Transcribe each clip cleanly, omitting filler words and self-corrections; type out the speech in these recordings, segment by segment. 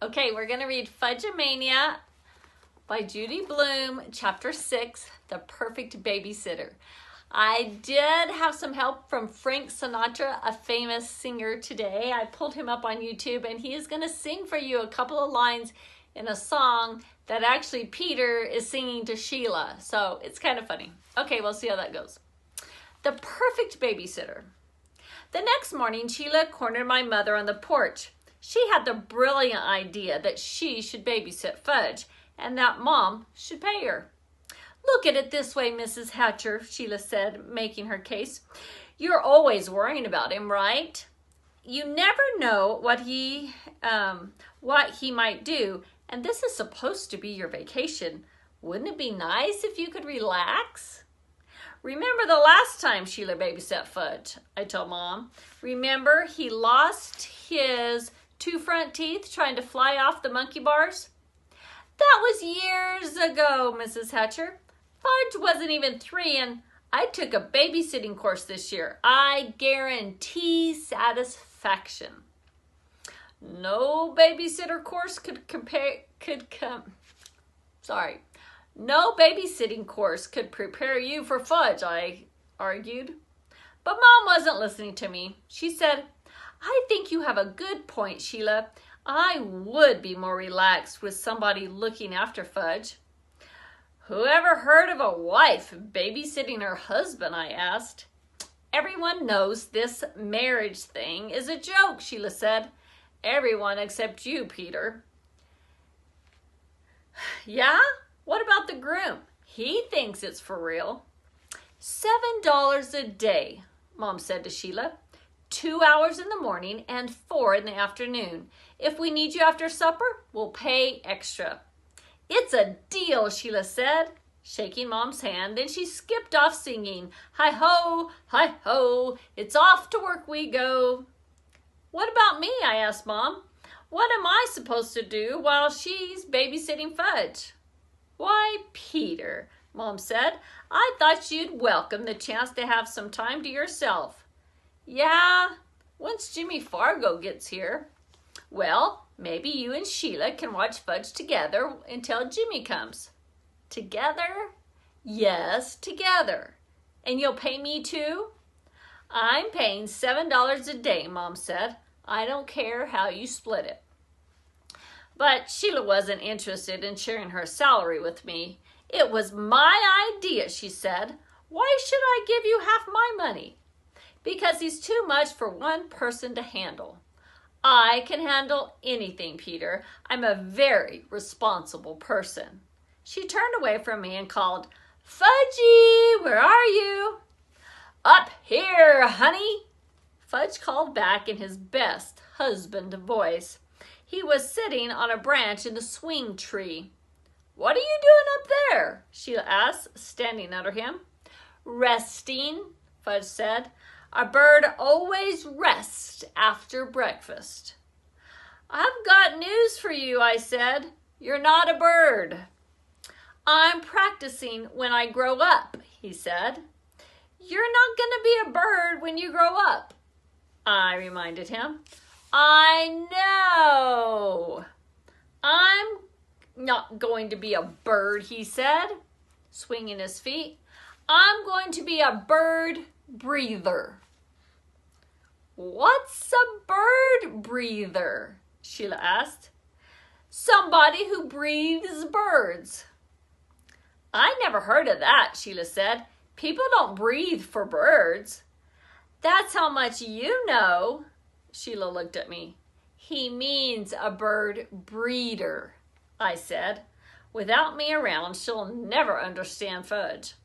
Okay, we're going to read Fudge and Mania by Judy Blume, Chapter 6, The Perfect Babysitter. I did have some help from Frank Sinatra, a famous singer today. I pulled him up on YouTube, and he is going to sing for you a couple of lines in a song that actually Peter is singing to Sheila. So it's kind of funny. Okay, we'll see how that goes. The Perfect Babysitter. The next morning, Sheila cornered my mother on the porch. She had the brilliant idea that she should babysit Fudge and that Mom should pay her. "Look at it this way, Mrs. Hatcher," Sheila said, making her case. "You're always worrying about him, right? You never know what he might do, and this is supposed to be your vacation. Wouldn't it be nice if you could relax?" "Remember the last time Sheila babysat Fudge," I told Mom. "Remember he lost his 2 front teeth trying to fly off the monkey bars?" "That was years ago, Mrs. Hatcher. Fudge wasn't even 3, and I took a babysitting course this year. I guarantee satisfaction." No babysitting course could prepare you for Fudge, I argued. But Mom wasn't listening to me. She said, "I think you have a good point, Sheila. I would be more relaxed with somebody looking after Fudge." "Whoever heard of a wife babysitting her husband?" I asked. "Everyone knows this marriage thing is a joke," Sheila said. "Everyone except you, Peter." "Yeah? What about the groom? He thinks it's for real." $7 a day, Mom said to Sheila. 2 hours in the morning and 4 in the afternoon. If we need you after supper, we'll pay extra. "It's a deal," Sheila said, shaking Mom's hand. Then she skipped off singing, "Hi-ho, hi-ho, it's off to work we go." "What about me?" I asked Mom. "What am I supposed to do while she's babysitting Fudge?" "Why, Peter," Mom said, "I thought you'd welcome the chance to have some time to yourself." "Yeah, once Jimmy Fargo gets here." "Well, maybe you and Sheila can watch Fudge together until Jimmy comes." "Together?" "Yes, together. And you'll pay me too?" "I'm paying $7 a day," Mom said. "I don't care how you split it." But Sheila wasn't interested in sharing her salary with me. "It was my idea," she said. "Why should I give you half my money?" "Because he's too much for one person to handle." "I can handle anything, Peter. I'm a very responsible person." She turned away from me and called, "Fudgy, where are you?" "Up here, honey," Fudge called back in his best husband voice. He was sitting on a branch in the swing tree. "What are you doing up there?" Sheila asked, standing under him. "Resting," Fudge said. "A bird always rests after breakfast." "I've got news for you," I said. "You're not a bird." "I'm practicing when I grow up," he said. "You're not going to be a bird when you grow up," I reminded him. "I know. I'm not going to be a bird," he said, swinging his feet. "I'm going to be a bird breather." "What's a bird breather?" Sheila asked. "Somebody who breathes birds." "I never heard of that," Sheila said. "People don't breathe for birds." "That's how much you know." Sheila looked at me. "He means a bird breeder," I said. "Without me around, she'll never understand Fudge."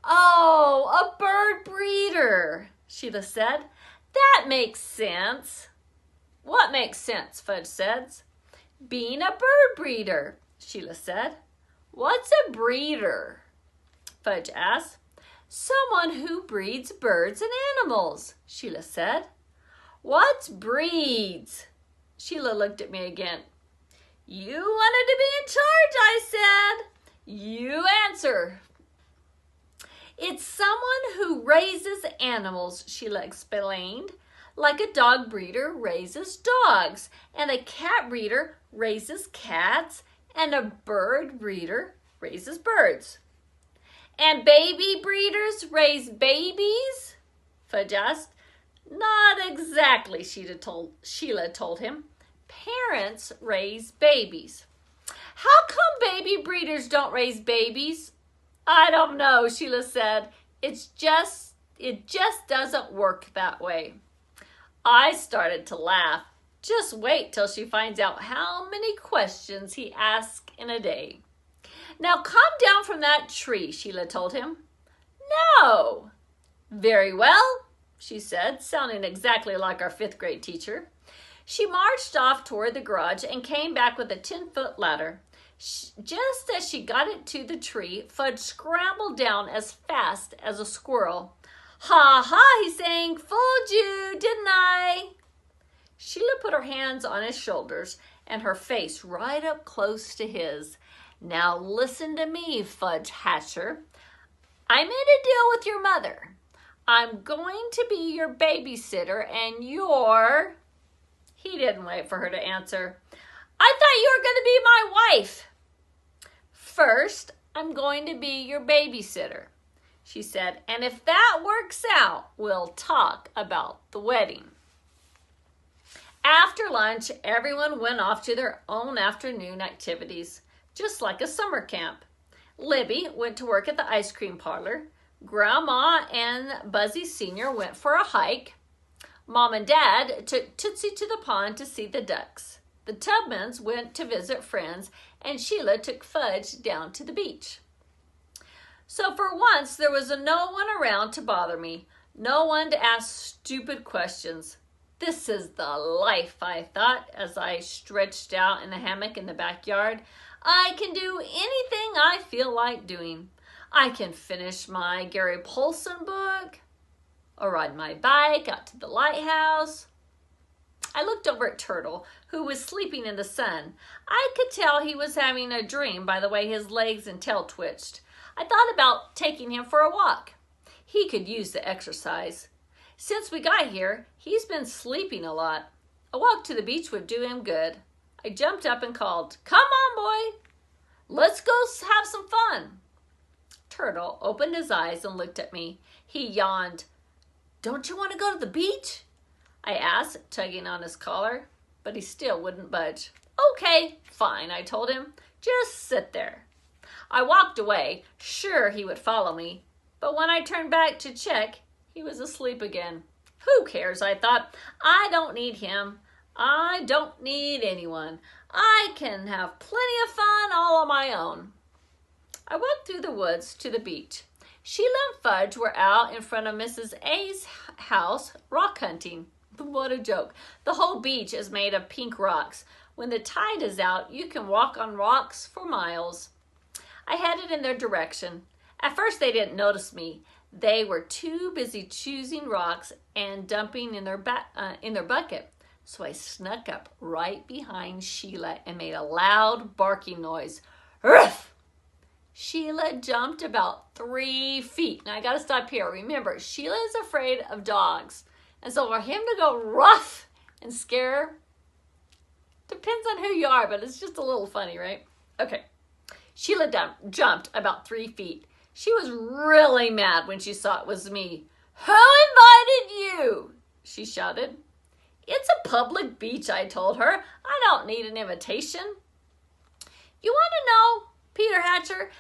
"Oh, a bird breeder," Sheila said. "That makes sense." "What makes sense?" Fudge said. "Being a bird breeder," Sheila said. "What's a breeder?" Fudge asked. "Someone who breeds birds and animals," Sheila said. "What's breeds?" Sheila looked at me again. "You wanted to be in charge," I said. "You answer." "It's someone who raises animals," Sheila explained, Like a dog breeder raises dogs, and a cat breeder raises cats, and a bird breeder raises birds. And baby breeders raise babies? Fudge asked. Not exactly, Sheila told him. Parents raise babies. How come baby breeders don't raise babies? I don't know, Sheila said. It just doesn't work that way. I started to laugh. Just wait till she finds out how many questions he asks in a day. Now come down from that tree, Sheila told him. No. Very well, she said, sounding exactly like our 5th grade teacher. She marched off toward the garage and came back with a 10-foot ladder. Just as she got it to the tree, Fudge scrambled down as fast as a squirrel. Ha ha, he sang, fooled you, didn't I? Sheila put her hands on his shoulders and her face right up close to his. Now listen to me, Fudge Hatcher. I made a deal with your mother. I'm going to be your babysitter and you're... He didn't wait for her to answer. I thought you were going to be my wife. First, I'm going to be your babysitter, she said, and if that works out, we'll talk about the wedding. After lunch, everyone went off to their own afternoon activities, just like a summer camp. Libby went to work at the ice cream parlor. Grandma and Buzzy Sr. went for a hike. Mom and Dad took Tootsie to the pond to see the ducks. The Tubmans went to visit friends, and Sheila took Fudge down to the beach. So for once, there was no one around to bother me, no one to ask stupid questions. This is the life, I thought, as I stretched out in the hammock in the backyard. I can do anything I feel like doing. I can finish my Gary Paulson book, or ride my bike out to the lighthouse. I looked over at Turtle, who was sleeping in the sun. I could tell he was having a dream by the way his legs and tail twitched. I thought about taking him for a walk. He could use the exercise. Since we got here, he's been sleeping a lot. A walk to the beach would do him good. I jumped up and called, "Come on, boy. Let's go have some fun." Turtle opened his eyes and looked at me. He yawned. "Don't you want to go to the beach?" I asked, tugging on his collar, but he still wouldn't budge. "Okay, fine," I told him. "Just sit there." I walked away, sure he would follow me, but when I turned back to check, he was asleep again. Who cares, I thought. I don't need him. I don't need anyone. I can have plenty of fun all on my own. I walked through the woods to the beach. Sheila and Fudge were out in front of Mrs. A's house rock hunting. What a joke. The whole beach is made of pink rocks. When the tide is out, you can walk on rocks for miles. I headed in their direction. At first, they didn't notice me. They were too busy choosing rocks and dumping in their bucket. So I snuck up right behind Sheila and made a loud barking noise. Ruff! Sheila jumped about 3 feet. Now I gotta stop here. Remember, Sheila is afraid of dogs. And so for him to go rough and scare her, depends on who you are, but it's just a little funny, right? Okay. Sheila jumped about 3 feet. She was really mad when she saw it was me. "Who invited you?" she shouted. "It's a public beach," I told her. "I don't need an invitation." You want to know, Peter Hatcher,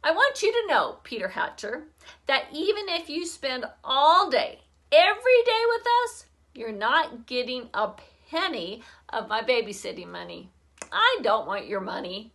I want you to know, Peter Hatcher, that even if you spend all day, every day with us, you're not getting a penny of my babysitting money. I don't want your money.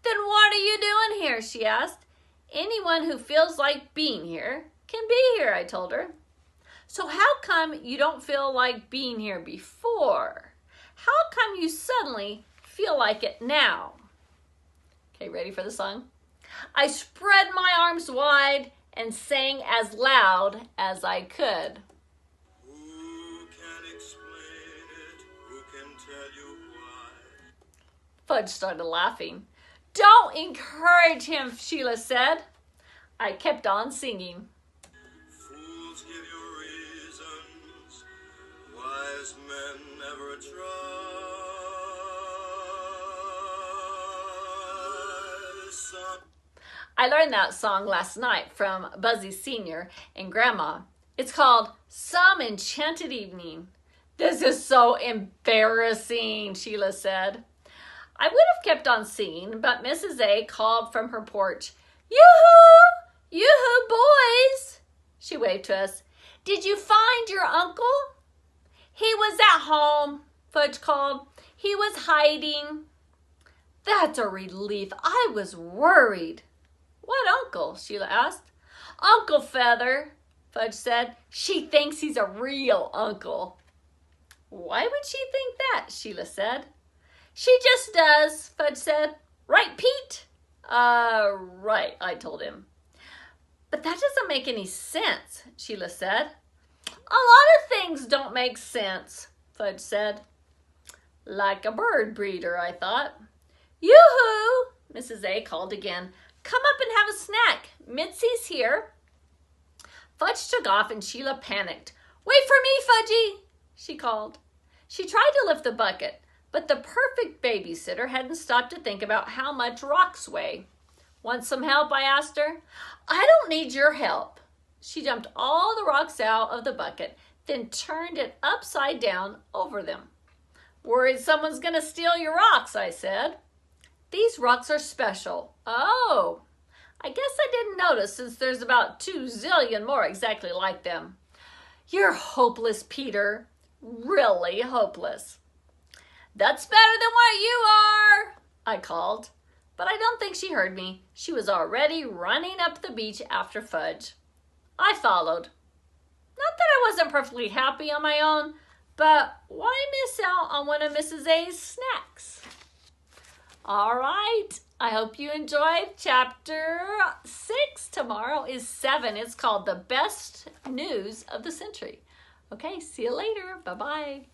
Then what are you doing here? She asked. Anyone who feels like being here can be here, I told her. So how come you don't feel like being here before? How come you suddenly feel like it now? Okay, ready for the song? I spread my arms wide and sang as loud as I could. Who can explain it? Who can tell you why? Fudge started laughing. Don't encourage him, Sheila said. I kept on singing. Fools give you reasons wise men ever try. I learned that song last night from Buzzy Sr. and Grandma. It's called Some Enchanted Evening. This is so embarrassing, Sheila said. I would have kept on singing, but Mrs. A called from her porch. Yoo-hoo! Yoo-hoo, boys! She waved to us. Did you find your uncle? He was at home, Fudge called. He was hiding. That's a relief. I was worried. What uncle? Sheila asked. Uncle Feather, Fudge said. She thinks he's a real uncle. Why would she think that? Sheila said. She just does, Fudge said. Right, Pete? Right, I told him. But that doesn't make any sense, Sheila said. A lot of things don't make sense, Fudge said. Like a bird breeder, I thought. Yoo-hoo, Mrs. A called again. Come up and have a snack. Mitzi's here. Fudge took off and Sheila panicked. Wait for me, Fudgy, she called. She tried to lift the bucket, but the perfect babysitter hadn't stopped to think about how much rocks weigh. Want some help? I asked her. I don't need your help. She dumped all the rocks out of the bucket, then turned it upside down over them. Worried someone's going to steal your rocks, I said. These rocks are special. Oh, I guess I didn't notice since there's about 2 zillion more exactly like them. You're hopeless, Peter. Really hopeless. That's better than what you are, I called. But I don't think she heard me. She was already running up the beach after Fudge. I followed. Not that I wasn't perfectly happy on my own, but why miss out on one of Mrs. A's snacks? All right. I hope you enjoyed chapter 6. Tomorrow is 7. It's called The Best News of the Century. Okay, see you later. Bye-bye.